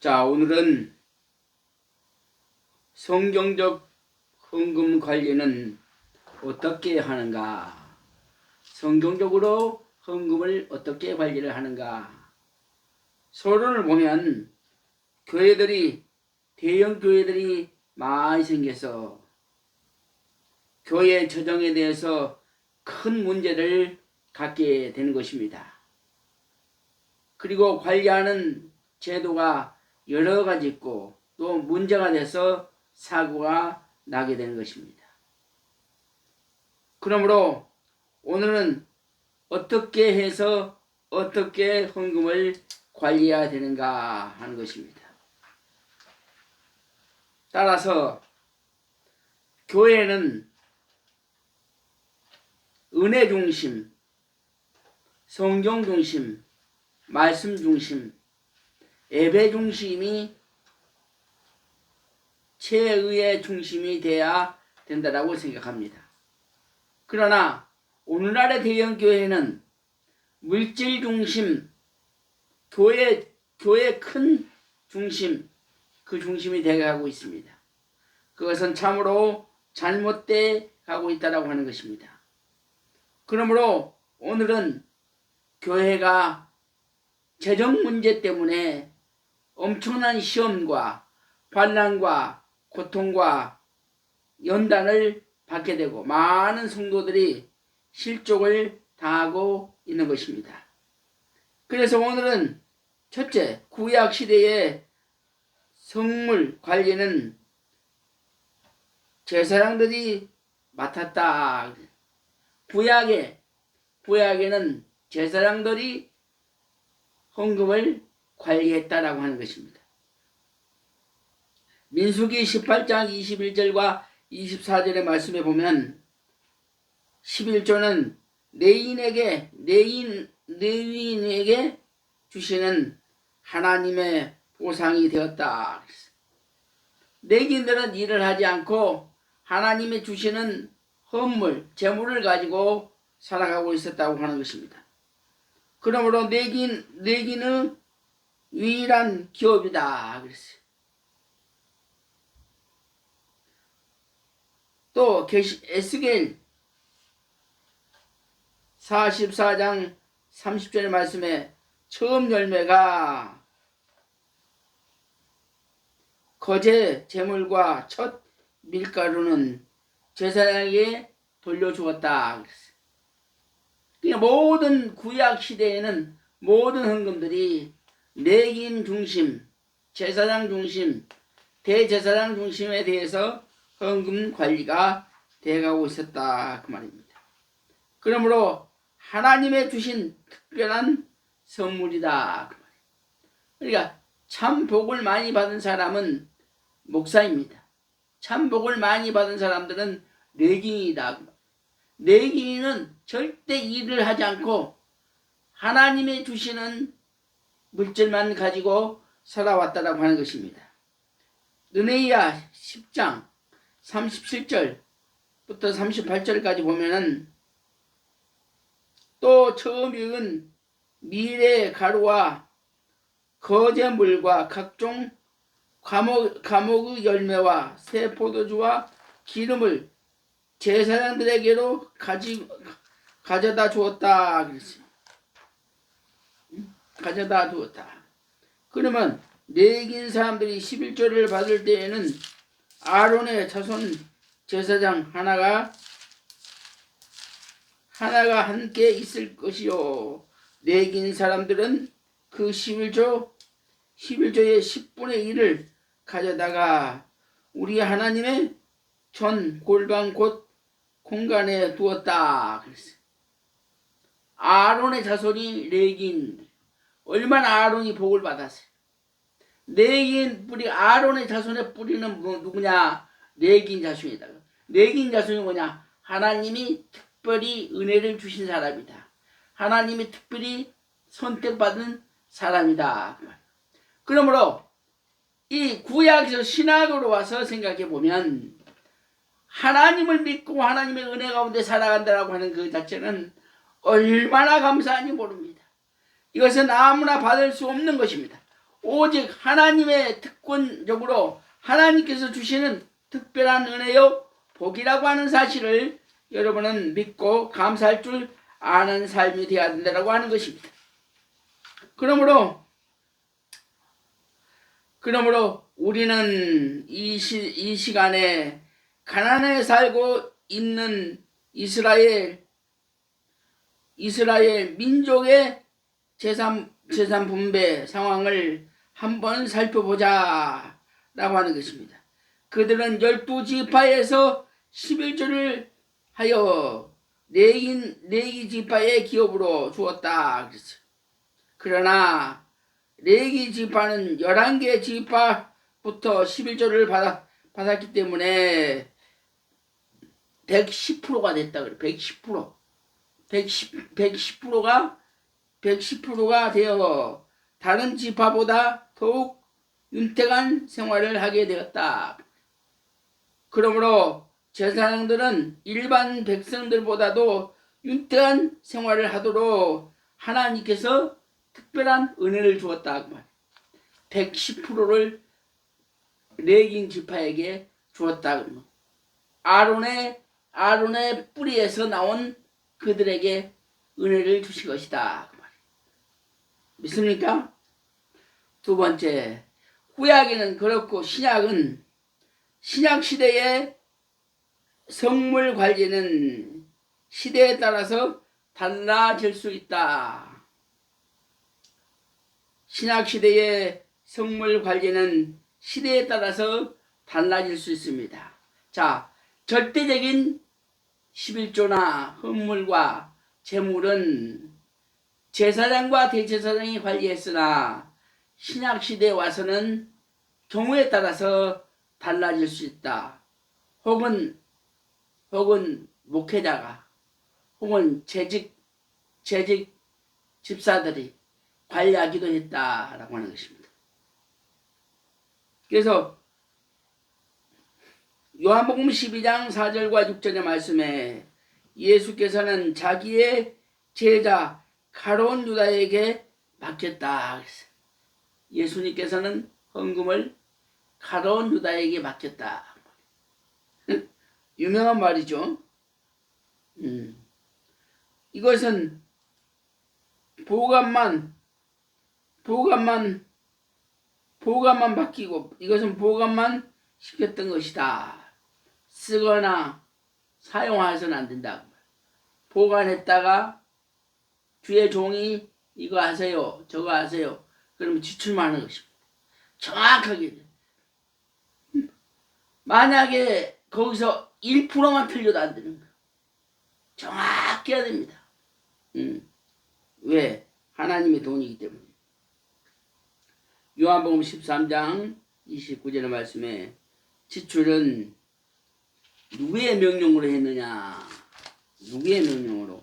자, 오늘은 성경적 헌금 관리는 어떻게 하는가? 성경적으로 헌금을 어떻게 관리를 하는가? 서론을 보면 대형 교회들이 많이 생겨서 교회 재정에 대해서 큰 문제를 갖게 되는 것입니다. 그리고 관리하는 제도가 여러 가지 있고 또 문제가 돼서 사고가 나게 되는 것입니다. 그러므로 오늘은 어떻게 해서 어떻게 헌금을 관리해야 되는가 하는 것입니다. 따라서 교회는 은혜 중심, 성경 중심, 말씀 중심, 예배 중심이 최의의 중심이 돼야 된다고 생각합니다. 그러나 오늘날의 대형 교회는 물질 중심, 교회 큰 중심, 그 중심이 되어가고 있습니다. 그것은 참으로 잘못돼 가고 있다고 하는 것입니다. 그러므로 오늘은 교회가 재정 문제 때문에 엄청난 시험과 환난과 고통과 연단을 받게 되고 많은 성도들이 실족을 당하고 있는 것입니다. 그래서 오늘은 첫째, 구약 시대의 성물 관리는 제사장들이 맡았다. 구약에는 제사장들이 헌금을 관리했다라고 하는 것입니다. 민수기 18장 21절과 24절의 말씀에 보면 11조는 레위인에게 주시는 하나님의 보상이 되었다. 레위인들은 일을 하지 않고 하나님이 주시는 헌물, 재물을 가지고 살아가고 있었다고 하는 것입니다. 그러므로 레위인의 유일한 기업이다 그랬어요. 또 에스겔 44장 30절의 말씀에 처음 열매가 거제 제물과 첫 밀가루는 제사장에게 돌려주었다 그랬어요. 그러니까 모든 구약 시대에는 모든 헌금들이 레위인 중심, 제사장 중심, 대제사장 중심에 대해서 헌금 관리가 되어가고 있었다 그 말입니다. 그러므로 하나님의 주신 특별한 선물이다 그 말입니다. 그러니까 참 복을 많이 받은 사람은 목사입니다. 참 복을 많이 받은 사람들은 레위인이다. 레위인은 절대 일을 하지 않고 하나님의 주시는 물질만 가지고 살아왔다라고 하는 것입니다. 느헤미야 10장 37절부터 38절까지 보면은 또 처음 익은 밀의 가루와 거제물과 각종 과목의 열매와 새 포도주와 기름을 제사장들에게로 가져다 주었다 그랬어요. 가져다 주었다. 그러면 레위인 사람들이 11조를 받을 때에는 아론의 자손 제사장 하나가 함께 있을 것이요. 레위인 사람들은 그 11조의 10분의 1을 가져다가 우리 하나님의 전 골방 곧 공간에 두었다 그랬어요. 아론의 자손이 레위인, 얼마나 아론이 복을 받았어요. 레위인 뿌리, 아론의 자손의 뿌리는 누구냐? 레위인 자손이다. 레위인 자손이 뭐냐? 하나님이 특별히 은혜를 주신 사람이다. 하나님이 특별히 선택받은 사람이다. 그러므로 이 구약에서 신약으로 와서 생각해 보면 하나님을 믿고 하나님의 은혜 가운데 살아간다라고 하는 그 자체는 얼마나 감사한지 모릅니다. 이것은 아무나 받을 수 없는 것입니다. 오직 하나님의 특권적으로 하나님께서 주시는 특별한 은혜요 복이라고 하는 사실을 여러분은 믿고 감사할 줄 아는 삶이 되어야 된다고 하는 것입니다. 그러므로 우리는 이 시간에 가나안에 살고 있는 이스라엘 민족의 재산 분배 상황을 한번 살펴보자 라고 하는 것입니다. 그들은 12지파에서 11조를 하여 레위 지파의 기업으로 주었다 그랬어요. 그러나 레위 지파는 11개 지파부터 11조를 받았기 때문에 110%가 됐다 그래. 110%가 되어 다른 지파보다 더욱 윤택한 생활을 하게 되었다. 그러므로 제사장들은 일반 백성들보다도 윤택한 생활을 하도록 하나님께서 특별한 은혜를 주었다. 110%를 레위 지파에게 주었다. 아론의 뿌리에서 나온 그들에게 은혜를 주신 것이다. 믿습니까? 두 번째, 구약에는 그렇고 신약은 신약 시대의 성물 관리는 시대에 따라서 달라질 수 있다. 신약 시대의 성물 관리는 시대에 따라서 달라질 수 있습니다. 자, 절대적인 11조나 헌물과 제물은 제사장과 대제사장이 관리했으나 신약 시대에 와서는 경우에 따라서 달라질 수 있다. 혹은 목회자가 혹은 재직 집사들이 관리하기도 했다라고 하는 것입니다. 그래서 요한복음 12장 4절과 6절의 말씀에 예수께서는 자기의 제자 가룟 유다에게 맡겼다. 예수님께서는 헌금을 가룟 유다에게 맡겼다. 유명한 말이죠. 이것은 보관만 맡기고 이것은 보관만 시켰던 것이다. 쓰거나 사용해서는 안 된다. 보관했다가 뒤에 종이 이거 하세요, 저거 하세요. 그러면 지출만 하는 것입니다. 정확하게. 만약에 거기서 1%만 틀려도 안 되는 거예요. 정확히 해야 됩니다. 왜? 하나님의 돈이기 때문에. 요한복음 13장 29절의 말씀에 지출은 누구의 명령으로 했느냐? 누구의 명령으로?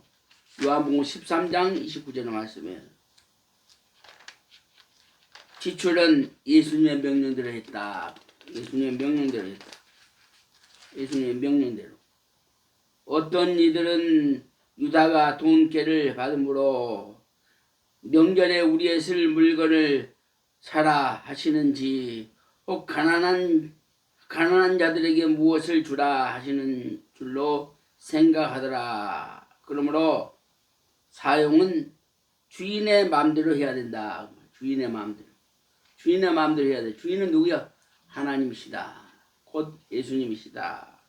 요한복음 13장 29절의 말씀에 지출은 예수님의 명령대로 했다. 예수님의 명령대로. 어떤 이들은 유다가 돈깨를 받음으로 명절에 우리의 쓸 물건을 사라 하시는지 혹 가난한 자들에게 무엇을 주라 하시는 줄로 생각하더라. 그러므로 사용은 주인의 마음대로 해야 된다. 주인의 마음대로 해야 돼. 주인은 누구야? 하나님이시다. 곧 예수님이시다.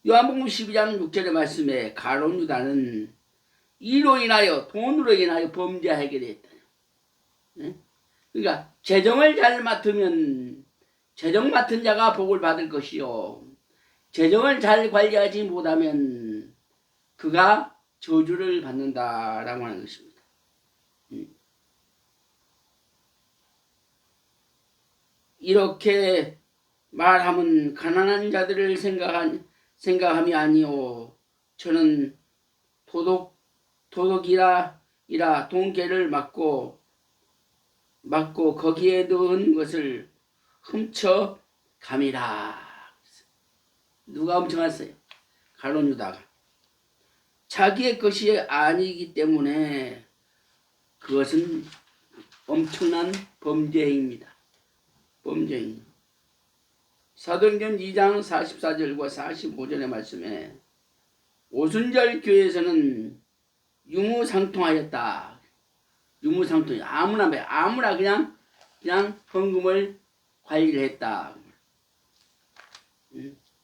요한복음 12장 6절의 말씀에 가룟 유다는 이로 인하여 돈으로 인하여 범죄하게 되었다. 그러니까 재정을 잘 맡으면 재정 맡은 자가 복을 받을 것이요, 재정을 잘 관리하지 못하면 그가 저주를 받는다라고 하는 것입니다. 이렇게 말하면 가난한 자들을 생각함이 아니요, 저는 도둑이라 돈깨를 맞고 거기에 넣은 것을 훔쳐 감이라. 누가 훔쳐갔어요? 가룟 유다가. 자기의 것이 아니기 때문에 그것은 엄청난 범죄 행위입니다. 범죄 행위. 사도행전 2장 44절과 45절의 말씀에 오순절 교회에서는 유무상통하였다. 유무상통이 아무나 그냥 헌금을 관리를 했다.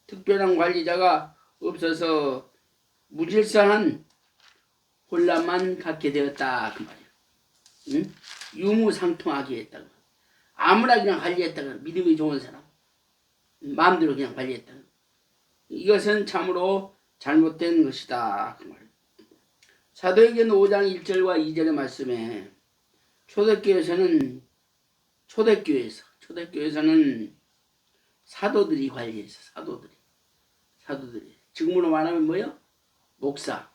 특별한 관리자가 없어서 무질서한 혼란만 갖게 되었다 그 말이야. 유무상통하게 했다. 아무나 그냥 관리했다. 믿음이 좋은 사람 마음대로 그냥 관리했다. 이것은 참으로 잘못된 것이다 그 말이야. 사도행전 5장 1절과 2절의 말씀에 초대교회에서는 사도들이 관리했어. 사도들이. 지금으로 말하면 뭐요? 목사.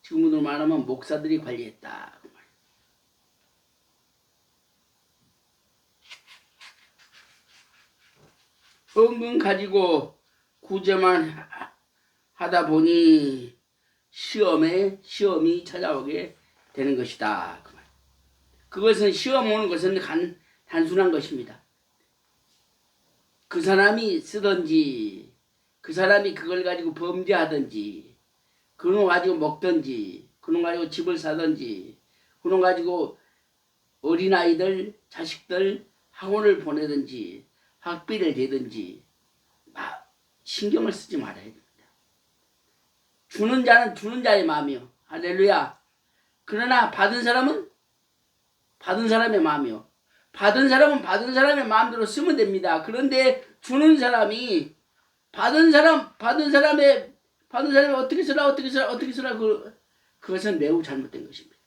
지금으로 말하면 목사들이 관리했다. 그 말이야. 헌금 가지고 구제만 하다 보니 시험이 찾아오게 되는 것이다. 그 말이야. 그것은 시험 오는 것은 단순한 것입니다. 그 사람이 쓰든지 그 사람이 그걸 가지고 범죄하든지 그놈 가지고 먹든지 그놈 가지고 집을 사든지 그놈 가지고 어린아이들 자식들 학원을 보내든지 학비를 대든지 신경을 쓰지 말아야 됩니다. 주는 자는 주는 자의 마음이요. 할렐루야. 그러나 받은 사람은 받은 사람의 마음이요. 받은 사람은 받은 사람의 마음대로 쓰면 됩니다. 그런데 주는 사람이 받은 사람의 어떻게 쓰라 그것은 매우 잘못된 것입니다.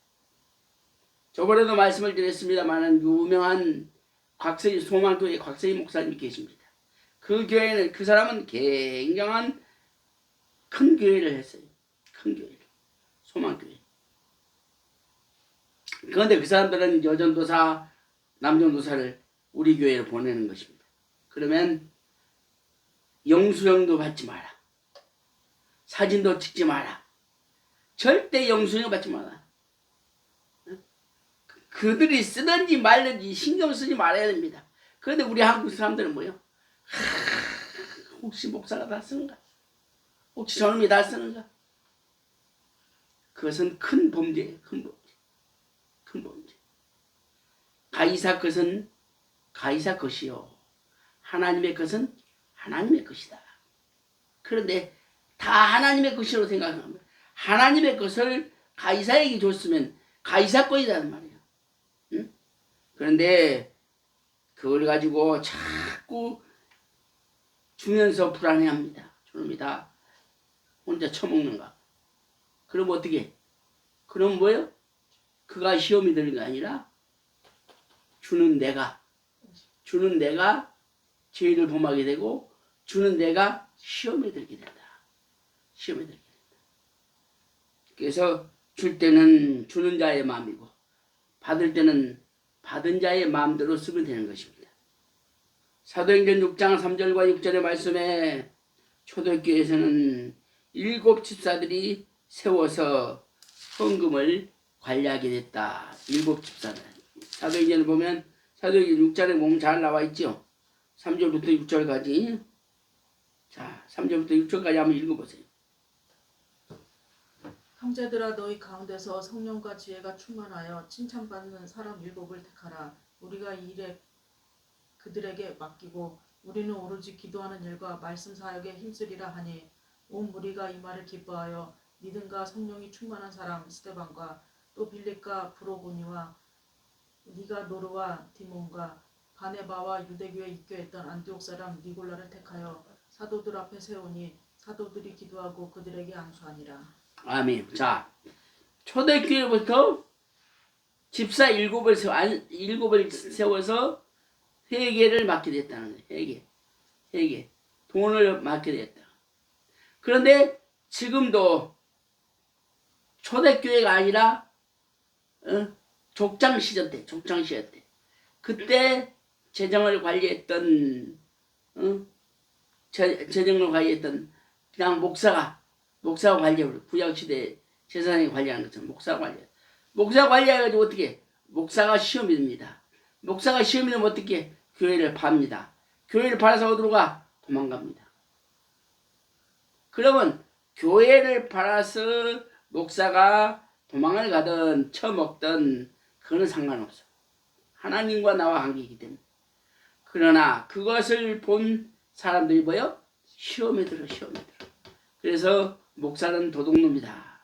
저번에도 말씀을 드렸습니다만 유명한 소망교회 곽서희 목사님이 계십니다. 그 교회는 그 사람은 굉장한 큰 교회를 했어요. 큰 교회를. 소망교회. 그런데 그 사람들은 여전도사, 남전도사를 우리 교회로 보내는 것입니다. 그러면 영수증도 받지 마라. 사진도 찍지 마라. 절대 영수증 받지 마라. 그들이 쓰든지 말든지 신경 쓰지 말아야 됩니다. 그런데 우리 한국 사람들은 뭐요? 혹시 목사가 다 쓰는가? 혹시 저놈이 다 쓰는가? 그것은 큰 범죄예요. 큰 범죄. 가이사 것은 가이사 것이요. 하나님의 것은 하나님의 것이다. 그런데 다 하나님의 것이라고 생각합니다. 하나님의 것을 가이사에게 줬으면 가이사 것이라는 말이에요. 응? 그런데 그걸 가지고 자꾸 주면서 불안해합니다. 저놈이 다 혼자 처먹는가. 그럼 어떻게? 그럼 뭐예요? 그가 시험이 되는 게 아니라 주는 내가 죄를 범하게 되고 주는 내가 시험에 들게 된다. 그래서 줄 때는 주는 자의 마음이고 받을 때는 받은 자의 마음대로 쓰면 되는 것입니다. 사도행전 6장 3절과 6절의 말씀에 초대교회에서는 7 집사들이 세워서 헌금을 관리하게 됐다. 7 집사들. 사도행전을 보면 사도행전 6장에 보면 잘 나와 있죠. 3절부터 6절까지. 자, 3절부터 6절까지 한번 읽어보세요. 형제들아 너희 가운데서 성령과 지혜가 충만하여 칭찬받는 사람 7을 택하라. 우리가 이 일에 그들에게 맡기고 우리는 오로지 기도하는 일과 말씀 사역에 힘쓰리라 하니 온 무리가 이 말을 기뻐하여 믿음과 성령이 충만한 사람 스데반과 또 빌립과 브로보니와 니가노르와 디몬과 바네바와 유대교에 입교했던 안디옥 사람 니골라를 택하여 사도들 앞에 세우니 사도들이 기도하고 그들에게 안수하니라. 아멘. 자, 초대교회부터 집사 7을 세워서 회계를 맡게 됐다는 거예요. 회계. 돈을 맡게 됐다. 그런데 지금도 초대교회가 아니라 족장 시절 때 그때 재정을 관리했던 그냥 목사가 관리하고 구약시대 제사장이 관리하는 것처럼 목사가 관리해가지고 어떻게 목사가 시험이 됩니다. 목사가 시험이 되면 어떻게? 교회를 팝니다. 교회를 팔아서 어디로 가? 도망갑니다. 그러면 교회를 팔아서 목사가 도망을 가든 처먹든 그거는 상관없어. 하나님과 나와 관계이기 때문에. 그러나 그것을 본 사람들이 뭐요? 시험에 들어. 그래서 목사는 도둑놈이다.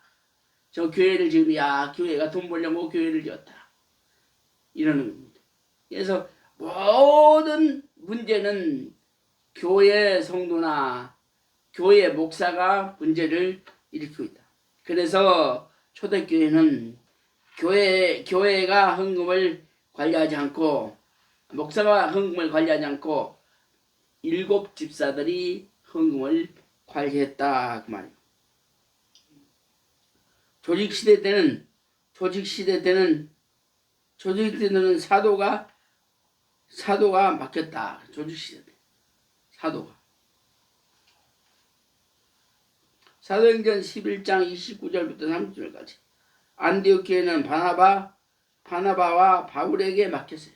저 교회를 지으면 교회가 돈 벌려고 교회를 지었다. 이러는 겁니다. 그래서 모든 문제는 교회 성도나 교회 목사가 문제를 일으키고 있다. 그래서 초대교회는 교회가 헌금을 관리하지 않고 목사가 헌금을 관리하지 않고 7 집사들이 헌금을 관리했다 그 말이에요. 조직시대 때는 사도가 맡겼다. 조직시대 때 사도가. 사도행전 11장 29절부터 30절까지 안디옥 교회는 바나바와 바울에게 맡겼어요.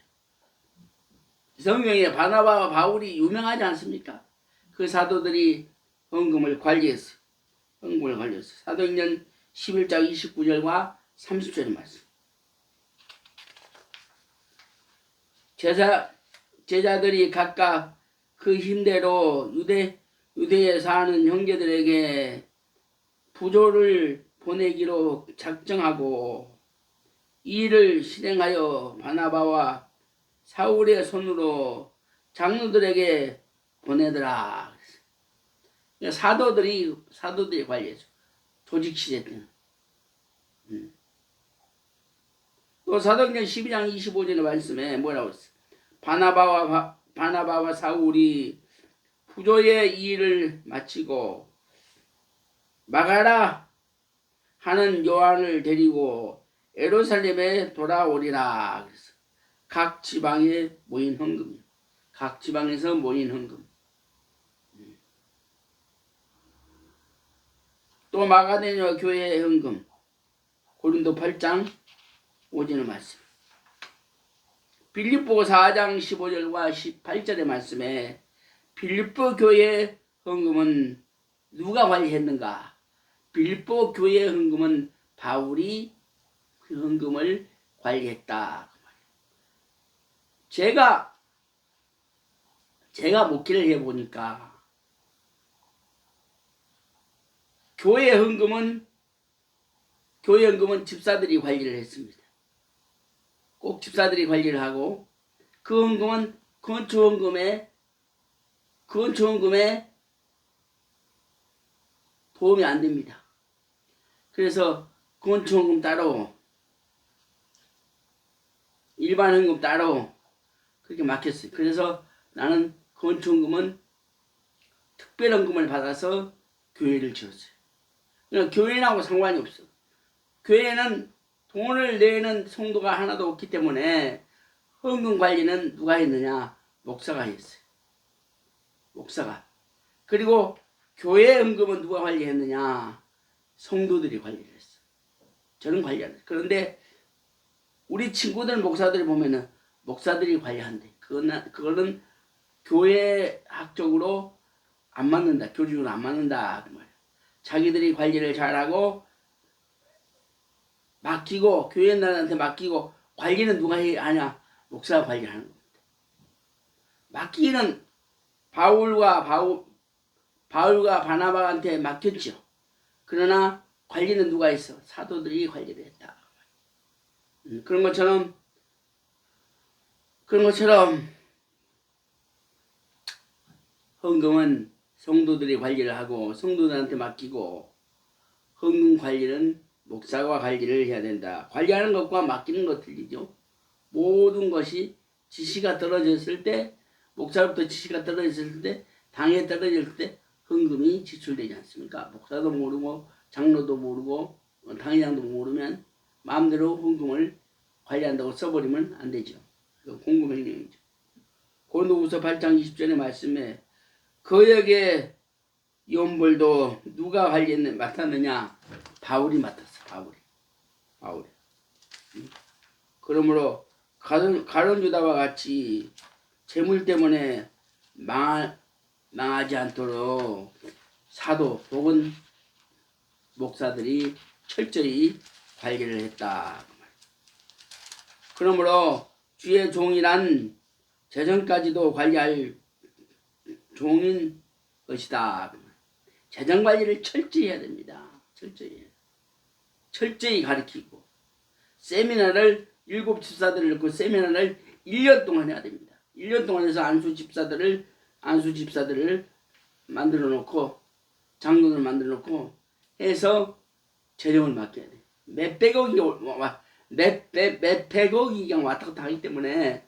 성경에 바나바와 바울이 유명하지 않습니까? 그 사도들이 헌금을 관리했어요. 사도행전 11장 29절과 30절의 말씀. 제자들이 각각 그 힘대로 유대에 사는 형제들에게 부조를 보내기로 작정하고 이 일을 실행하여 바나바와 사울의 손으로 장로들에게 보내더라. 사도들이 관리했죠. 조직 시대 때는. 또 사도행전 12장 25절의 말씀에 뭐라고 했어? 바나바와 사울이 부조의 이 일을 마치고 마가라 하는 요한을 데리고 예루살렘에 돌아오리라. 그래서 각 지방에 모인 헌금. 각 지방에서 모인 헌금. 또 마가다냐 교회의 헌금. 고린도 8장 5절의 말씀. 빌립보 4장 15절과 18절의 말씀에 빌립보 교회의 헌금은 누가 관리했는가? 빌립보 교회의 헌금은 바울이 그 헌금을 관리했다. 제가 목회를 해보니까 교회 헌금은 집사들이 관리를 했습니다. 꼭 집사들이 관리를 하고 그 헌금은 건축 헌금에 도움이 안 됩니다. 그래서 건축 헌금 따로 일반 헌금 따로 그렇게 막혔어요. 그래서 나는 건축 헌금은 특별 헌금을 받아서 교회를 지었어요. 그러니까 교회하고 상관이 없어. 교회는 돈을 내는 성도가 하나도 없기 때문에 헌금 관리는 누가 했느냐? 목사가 했어요. 목사가. 그리고 교회 헌금은 누가 관리했느냐? 성도들이 관리를 했어. 저는 관리 안 했어요. 그런데 우리 친구들 목사들이 보면은 목사들이 관리한대. 그거는 교회학적으로 안 맞는다. 교주로 안 맞는다. 그 말이야. 자기들이 관리를 잘하고 맡기고 교회인들한테 맡기고 관리는 누가 하냐? 목사가 관리하는 겁니다. 맡기는 바울과 바나바한테 맡겼죠. 그러나 관리는 누가 했어? 사도들이 관리를 했다. 그런 것처럼 헌금은 성도들이 관리를 하고 성도들한테 맡기고 헌금 관리는 목사가 관리를 해야 된다. 관리하는 것과 맡기는 것 틀리죠. 모든 것이 지시가 떨어졌을 때 목사로부터 지시가 떨어졌을 때 당에 떨어졌을 때 헌금이 지출되지 않습니까? 목사도 모르고 장로도 모르고 당회장도 모르면 마음대로 헌금을 관리한다고 써버리면 안 되죠. 공금행령이죠. 고린도후서 8장 20절의 말씀에 거역의 연벌도 누가 맡았느냐? 바울이 맡았어. 바울이. 그러므로 가룟 유다와 같이 재물 때문에 망하지 않도록 사도 혹은 목사들이 철저히 관리를 했다. 그러므로 주의 종이란 재정까지도 관리할 종인 것이다. 재정 관리를 철저히 해야 됩니다. 철저히 가르치고 세미나를 7 집사들을 넣고 세미나를 1년 동안 해야 됩니다. 1년 동안 해서 안수 집사들을 만들어 놓고 장로를 만들어 놓고 해서 재정을 맡겨야 돼. 몇백억이 그냥 왔다 갔다 하기 때문에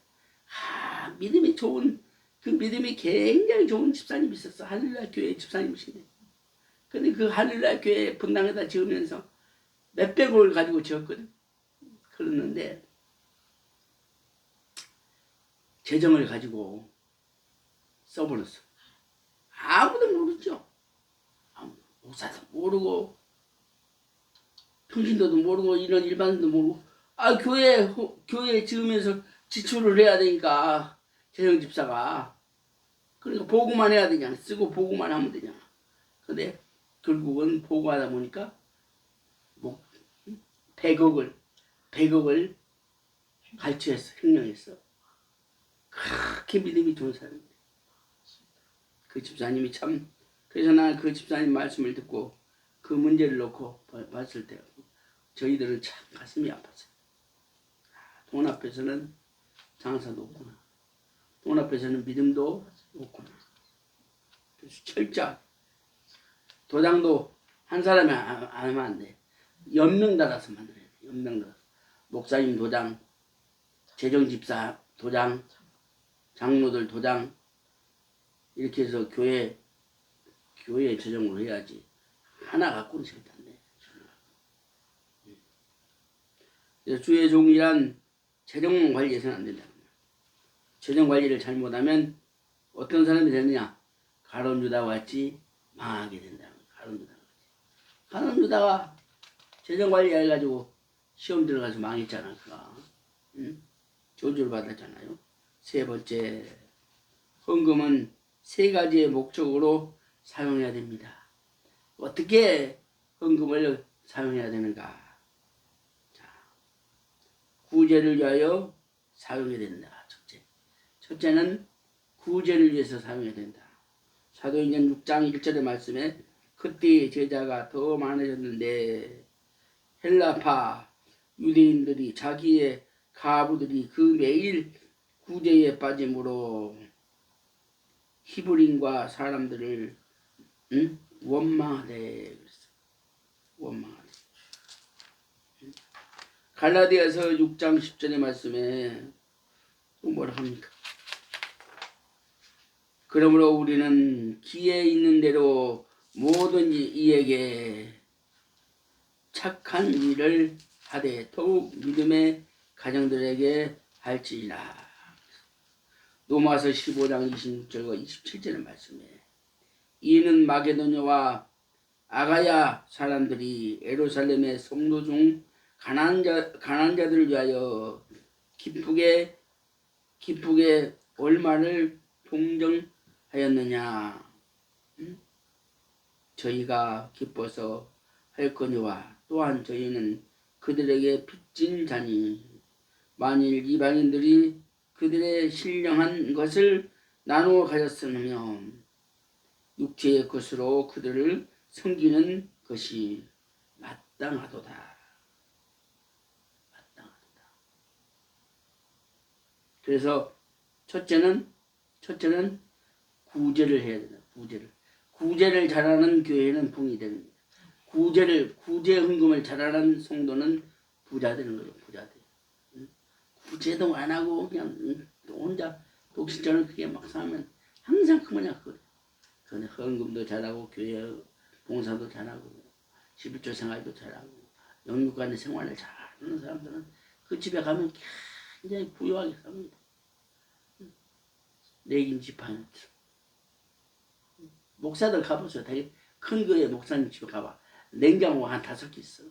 믿음이 좋은 그 믿음이 굉장히 좋은 집사님이 있었어. 할렐루야 교회 집사님이신데. 근데 그 할렐루야 교회 분당에다 지으면서 몇백억을 가지고 지었거든. 그랬는데 재정을 가지고 써버렸어. 아무도 모르죠. 목사도 모르고 평신도도 모르고 이런 일반인도 모르고 교회 지으면서 지출을 해야 되니까 재정 집사가 그러니까 보고만 해야 되잖아. 쓰고 보고만 하면 되잖아. 근데 결국은 보고하다 보니까 뭐 100억을 발주했어. 횡령했어. 그렇게 믿음이 좋은 사람인데 그 집사님이 참 그래서 난 그 집사님 말씀을 듣고 그 문제를 놓고 봤을 때 저희들은 참 가슴이 아팠어요. 돈 앞에서는 장사도 없구나. 돈 앞에서는 믿음도 없구나. 그래서 철저하게 도장도 한 사람이 안 하면 안 돼. 연명 달아서 만들어야 돼. 연명 달아서 목사님 도장, 재정집사 도장, 장로들 도장 이렇게 해서 교회 재정으로 해야지. 하나 갖고는 절대 안 돼. 그래서 주의 종이란 재정 관리해서는 안 된다. 재정 관리를 잘못하면 어떤 사람이 되느냐? 가룟 유다와 같이 망하게 된다. 가룟 유다가 재정 관리 해가지고 시험 들어가서 망했잖아. 그가 저주를 받았잖아요. 세 번째, 헌금은 3가지의 목적으로 사용해야 됩니다. 어떻게 헌금을 사용해야 되는가? 자, 구제를 위하여 사용해야 된다. 첫째는 구제를 위해서 사용해야 된다. 사도행전 6장 1절의 말씀에 그때 제자가 더 많아졌는데 헬라파 유대인들이 자기의 가부들이 그 매일 구제에 빠짐으로 히브리인과 사람들을 원망하되 그랬어. 원망하되. 갈라디아서 6장 10절의 말씀에 또 뭐라 합니까? 그러므로 우리는 기에 있는 대로 모든 이에게 착한 일을 하되 더욱 믿음의 가정들에게 할지니라. 로마서 15장 26절과 27절의 말씀에 이는 마게도냐와 아가야 사람들이 예루살렘의 성도 중 가난한 자들을 위하여 기쁘게 얼마를 동정하였느냐. 저희가 기뻐서 할 거니와 또한 저희는 그들에게 빚진 자니 만일 이방인들이 그들의 신령한 것을 나누어 가졌으면 육체의 것으로 그들을 섬기는 것이 마땅하도다. 그래서 첫째는 구제를 해야 된다. 구제를 잘하는 교회는 붕이 됩니다. 구제 헌금을 잘하는 성도는 부자 되는 거예요. 부자 돼. 구제도 안 하고 그냥 혼자 독신처럼 그게 막 사면 항상 그 뭐냐 그래. 그런데 헌금도 잘하고 교회 봉사도 잘하고 11조 생활도 잘하고 영육간의 생활을 잘하는 사람들은 그 집에 가면 굉장히 부유하게 삽니다. 내긴 지팡이. 목사들 가보세요. 되게 큰 교회 목사님 집에 가봐. 냉장고가 한 5개 있어.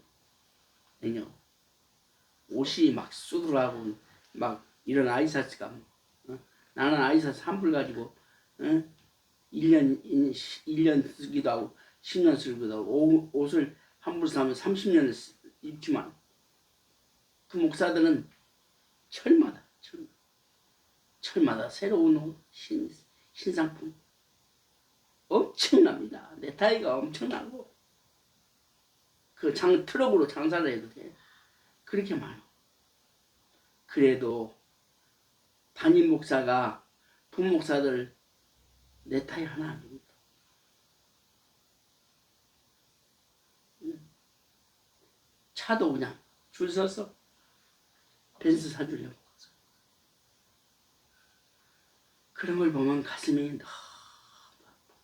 냉장고. 옷이 막 수두하고 막 이런 아이사스가 나는 아이사스 한 불 가지고 1년 쓰기도 하고 10년 쓰기도 하고 옷을 한 불 사면 30년을 입지만 그 목사들은 철마다 새로운 옷, 신상품 엄청납니다. 네타이가 엄청나고 그 트럭으로 장사를 해도 돼. 그렇게 많아. 그래도 담임 목사가 부목사들 네타이 하나 아닙니다. 차도 그냥 줄 서서 벤츠 사주려고. 그런 걸 보면 가슴이 너무 아파.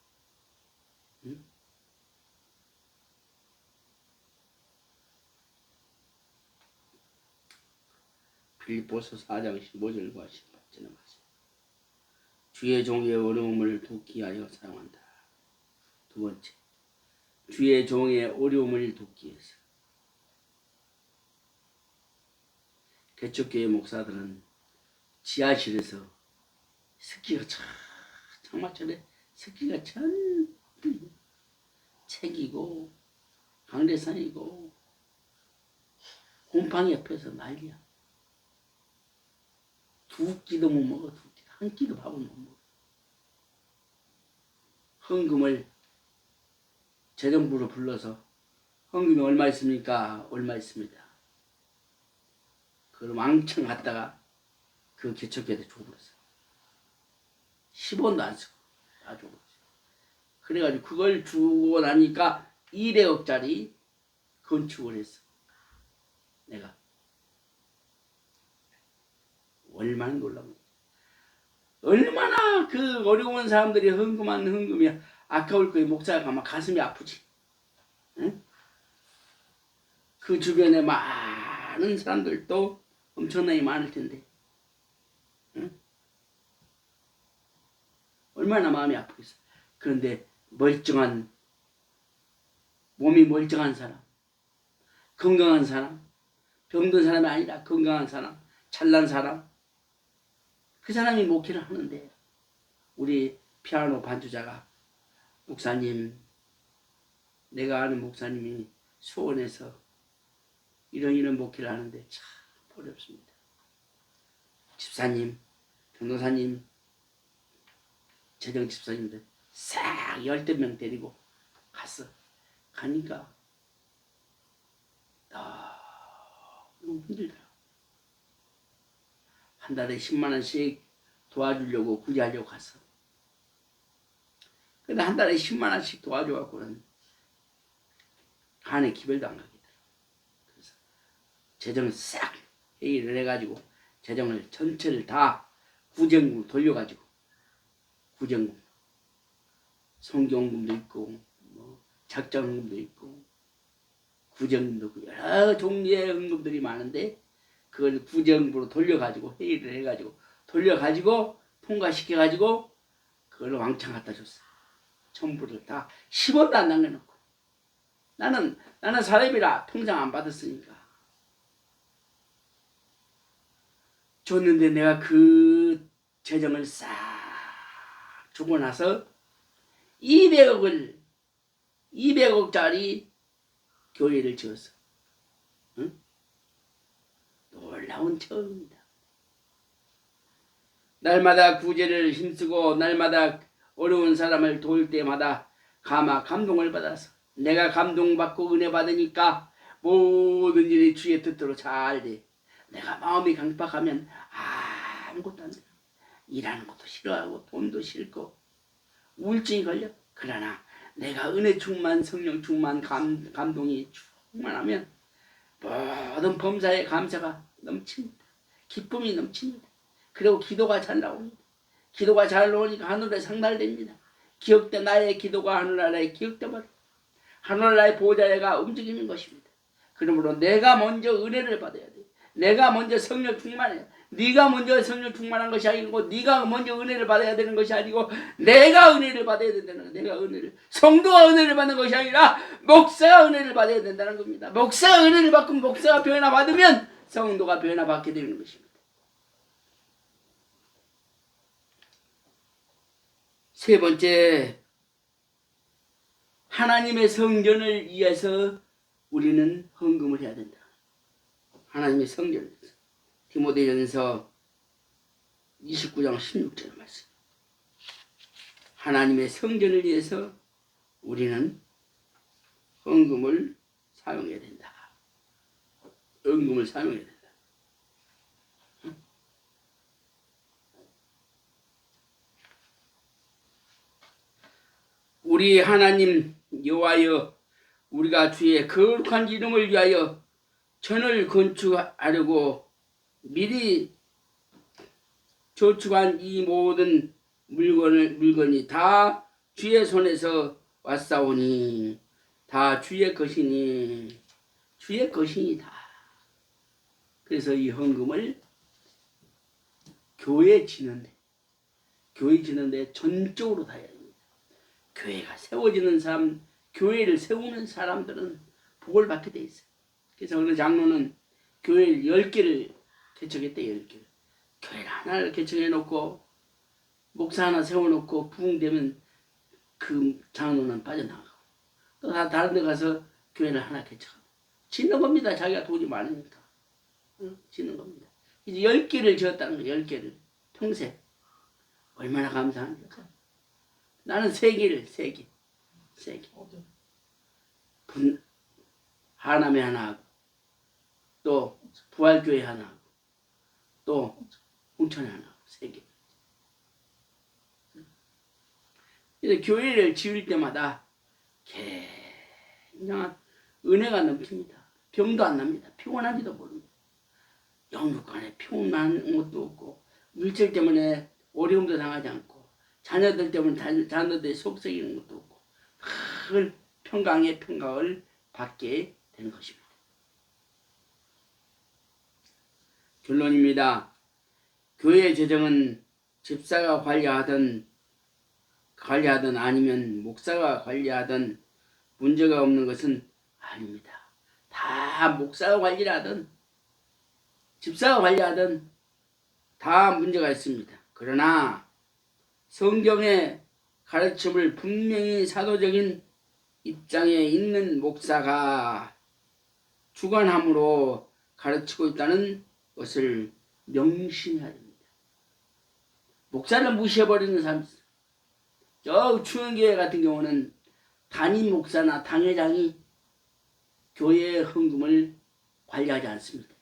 응? 빌립보서 4장 15절과 18절의 말씀. 주의 종의 어려움을 돕기 위하여 사용한다. 두 번째, 주의 종의 어려움을 돕기 위해서. 개척교회 목사들은 지하실에서 습기가 장마철에 습기가 전 책이고 강대상이고 곰팡이 옆에서 난리야. 두 끼도 못 먹어. 한 끼도 밥을 못 먹어. 헌금을 재정부로 불러서 헌금이 얼마 있습니까? 얼마 있습니다. 그걸 왕창 갖다가 그 개척교회에 줘버렸어. 10원도 안 쓰고 다 줘버렸어. 그래가지고 그걸 주고 나니까 200억짜리 건축을 했어. 내가 얼마나 놀라운 거지. 얼마나 그 어려운 사람들이 헌금한 헌금이 아까울 거예요. 목사가 막 가슴이 아프지. 응? 그 주변에 많은 사람들도 엄청나게 많을 텐데, 응? 얼마나 마음이 아프겠어. 그런데 몸이 멀쩡한 사람, 건강한 사람, 병든 사람이 아니라 건강한 사람, 잘난 사람, 그 사람이 목회를 하는데, 우리 피아노 반주자가 목사님, 내가 아는 목사님이 수원에서 이런 목회를 하는데 참 어렵습니다. 집사님, 변호사님, 재정 집사님들 싹 10명 데리고 갔어. 가니까 너무 힘들더라. 한 달에 10만 원씩 도와주려고 구제하려고 갔어. 근데 한 달에 10만 원씩 도와줘갖고는 한해 기별도 안 가겠더라. 그래서 재정을 싹 회의를 해가지고 재정을 전체를 다 구정금으로 돌려가지고, 구정금, 성경금도 있고 뭐 작정금도 있고 구정금도 있고 여러 종류의 은금들이 많은데 그걸 구정금으로 돌려가지고 회의를 해가지고 돌려가지고 통과시켜가지고 그걸 왕창 갖다 줬어. 전부를 다 10원도 안 남겨놓고. 나는 사람이라 통장 안 받았으니까 줬는데, 내가 그 재정을 싹 주고 나서 200억짜리 교회를 지었어. 응? 놀라운 처음입니다. 날마다 구제를 힘쓰고 날마다 어려운 사람을 도울 때마다 감동을 받아서 내가 감동받고 은혜 받으니까 모든 일이 주의 뜻대로 잘 돼. 내가 마음이 강팍하면 아무것도 안 돼. 일하는 것도 싫어하고 돈도 싫고 우울증이 걸려. 그러나 내가 은혜 충만, 성령 충만, 감동이 충만하면 모든 범사에 감사가 넘칩니다. 기쁨이 넘칩니다. 그리고 기도가 잘 나옵니다. 기도가 잘 나오니까 하늘에 상달됩니다. 기억돼. 나의 기도가 하늘나라에 기억돼버려. 하늘나라의 보좌가 움직이는 것입니다. 그러므로 내가 먼저 은혜를 받아야 돼. 내가 먼저 성령 충만해. 네가 먼저 성령 충만한 것이 아니고 네가 먼저 은혜를 받아야 되는 것이 아니고 내가 은혜를 받아야 된다는 거야. 내가 은혜를, 성도가 은혜를 받는 것이 아니라 목사가 은혜를 받아야 된다는 겁니다. 목사가 은혜를 받고 목사가 변화 받으면 성도가 변화받게 되는 것입니다. 세 번째, 하나님의 성전을 위해서 우리는 헌금을 해야 된다. 하나님의 성전을 위해서. 디모데전서 29장 16절 말씀. 하나님의 성전을 위해서 우리는 헌금을 사용해야 된다. 헌금을 사용해야 된다. 우리 하나님 여호와여, 우리가 주의 거룩한 이름을 위하여 전을 건축하려고 미리 저축한 이 모든 물건이 다 주의 손에서 왔사오니 다 주의 것이니 주의 것이니다. 그래서 이 헌금을 교회 지는데 전적으로 다 해야 됩니다. 교회가 세워지는 사람, 교회를 세우는 사람들은 복을 받게 돼 있어요. 그래서 어느 장로는 교회를 10개를 개척했대. 10개를. 교회를 하나를 개척해 놓고 목사 하나 세워놓고 부흥되면 그 장로는 빠져나가고 또 다른 데 가서 교회를 하나 개척하고 짓는 겁니다. 자기가 돈이 많으니까. 짓는 겁니다. 이제 10개를 지었다는 거예요. 10개를. 평생. 얼마나 감사합니까? 나는 3개를 3개. 하남에 하나 하고 또 부활교회 하나 하고 또 홍천에 하나 하고 3개. 그래서 교회를 지을 때마다 굉장한 은혜가 넘칩니다. 병도 안 납니다. 피곤한지도 모릅니다. 영육간에 피곤한 것도 없고 물질 때문에 어려움도 당하지 않고 자녀들 때문에 자녀들이 속썩이는 것도 없고 큰 평강의 평강을 받게 되는 것입니다. 결론입니다. 교회 재정은 집사가 관리하든 아니면 목사가 관리하든 문제가 없는 것은 아닙니다. 다 목사가 관리를 하든 집사가 관리하든 다 문제가 있습니다. 그러나 성경의 가르침을 분명히 사도적인 입장에 있는 목사가 주관함으로 가르치고 있다는 것을 명심해야 됩니다. 목사를 무시해버리는 사람 있어요. 저 추은교회 같은 경우는 담임 목사나 당회장이 교회의 헌금을 관리하지 않습니다.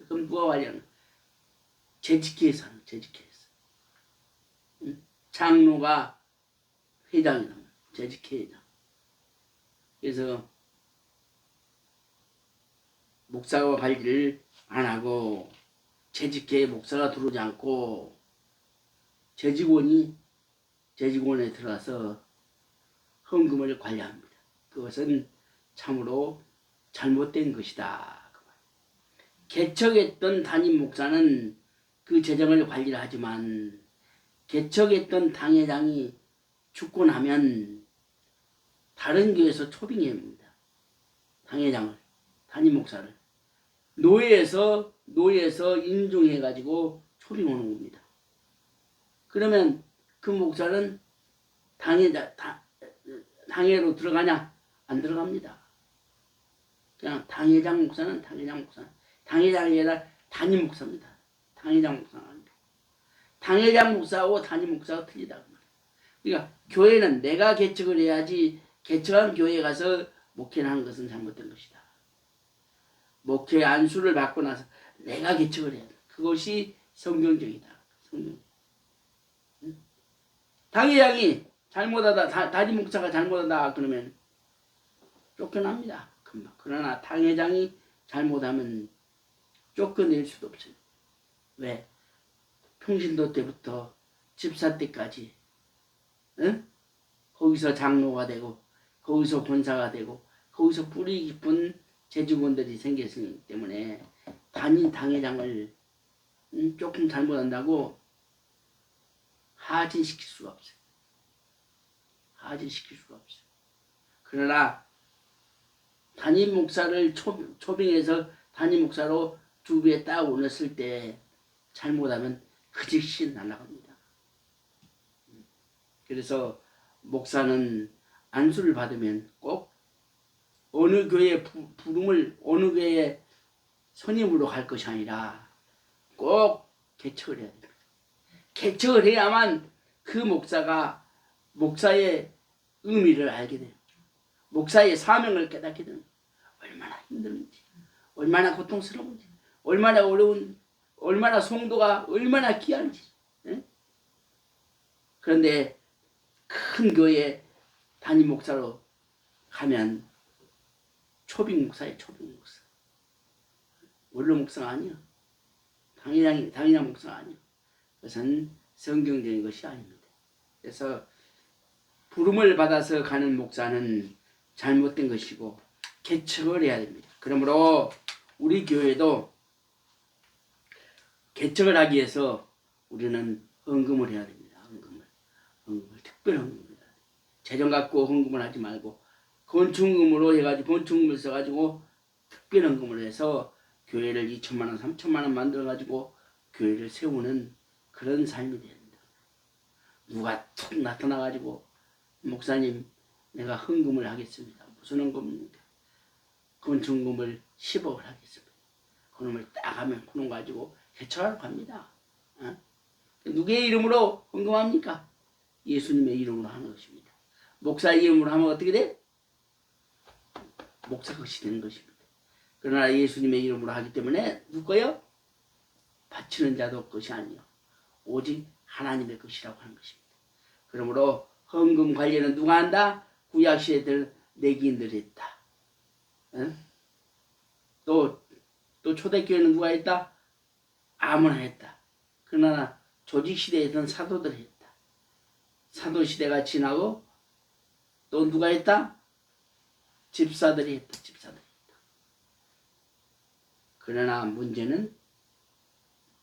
그럼 누가 관리하는 거예요? 재직회에서 하는 거예요. 재직회에서. 장로가 회장이라는 거예요. 재직회 회장. 그래서 목사가 관리를 안 하고 재직회에 목사가 들어오지 않고 재직원에 들어가서 헌금을 관리합니다. 그것은 참으로 잘못된 것이다. 개척했던 담임 목사는 그 재정을 관리를 하지만 개척했던 당회장이 죽고 나면 다른 교회에서 초빙해 옵니다. 당회장을, 담임 목사를 노예에서 인종해 가지고 초빙 오는 겁니다. 그러면 그 목사는 당회로 들어가냐? 안 들어갑니다. 그냥 당회장 목사는 당회장이 아니라 담임 목사입니다. 당회장 목사가 아니라. 당회장 목사하고 담임 목사가 틀리다. 그러니까 교회는 내가 개척을 해야지 개척한 교회에 가서 목회를 하는 것은 잘못된 것이다. 목회 안수를 받고 나서 내가 개척을 해야 돼. 그것이 성경적이다. 당회장이 잘못하다, 담임 목사가 잘못하다 그러면 쫓겨납니다. 금방. 그러나 당회장이 잘못하면 쫓겨낼 수도 없어요. 왜? 평신도 때부터 집사 때까지 거기서 장로가 되고 거기서 권사가 되고 거기서 뿌리 깊은 재직원들이 생겼기 때문에 담임 당회장을 조금 잘못한다고 하진시킬 수가 없어요. 그러나 담임 목사를 초빙해서 담임 목사로 두부에 딱 올렸을 때 잘못하면 그 즉시 날아갑니다. 그래서 목사는 안수를 받으면 꼭 어느 교회 부름을 어느 교회 선임으로 갈 것이 아니라 꼭 개척을 해야 됩니다. 개척을 해야만 그 목사가 목사의 의미를 알게 돼요. 목사의 사명을 깨닫게 됩니다. 얼마나 힘든지, 얼마나 고통스러운지, 얼마나 어려운, 얼마나 성도가 얼마나 귀한지. 예? 그런데 큰 교회 담임 목사로 가면 초빙 목사예요. 초빙 목사. 원로 목사가 아니야. 당연한 목사가 아니야. 그것은 성경적인 것이 아닙니다. 그래서 부름을 받아서 가는 목사는 잘못된 것이고 개척을 해야 됩니다. 그러므로 우리 교회도 개척을 하기 위해서 우리는 헌금을 해야 됩니다. 헌금을 특별 헌금을 해야 돼요. 재정 갖고 헌금을 하지 말고 건축금으로 해가지고 건축금을 써가지고 특별 헌금을 해서 교회를 2천만 원, 3천만 원 만들어가지고 교회를 세우는 그런 삶이 됩니다. 누가 툭 나타나가지고 목사님 내가 헌금을 하겠습니다. 무슨 헌금입니까? 건축금을 10억을 하겠습니다. 그놈을 딱 하면 그놈 가지고 개척하러 갑니다. 어? 누구의 이름으로 헌금합니까? 예수님의 이름으로 하는 것입니다. 목사의 이름으로 하면 어떻게 돼? 목사 것이 되는 것입니다. 그러나 예수님의 이름으로 하기 때문에 누구요? 바치는 자도 것이 아니요 오직 하나님의 것이라고 하는 것입니다. 그러므로 헌금 관리는 누가 한다? 구약시대들 내기인들이 했다. 응? 또 초대교회는 누가 했다? 아무나 했다. 그러나 조직시대에서는 사도들이 했다. 사도시대가 지나고 또 누가 했다? 집사들이 했다. 그러나 문제는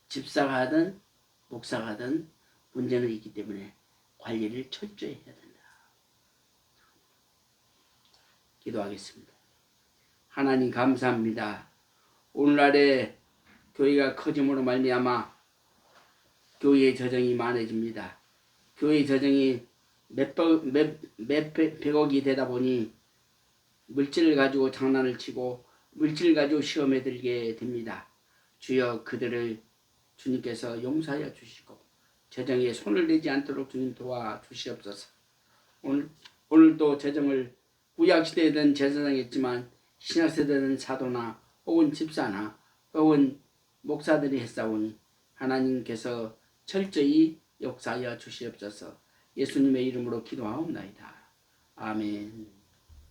집사가 하든 목사가 하든 문제는 있기 때문에 관리를 철저히 해야 된다. 기도하겠습니다. 하나님 감사합니다. 오늘날에 교회가 커짐으로 말미암아 교회의 저정이 많아집니다. 교회의 저정이 몇백억이 되다 보니 물질을 가지고 장난을 치고 물질을 가지고 시험에 들게 됩니다. 주여 그들을 주님께서 용서하여 주시고 재정에 손을 대지 않도록 주님 도와주시옵소서. 오늘도 재정을 구약시대에는 제사장했지만 신약시대는 사도나 혹은 집사나 혹은 목사들이 했사오니 하나님께서 철저히 역사하여 주시옵소서. 예수님의 이름으로 기도하옵나이다. 아멘.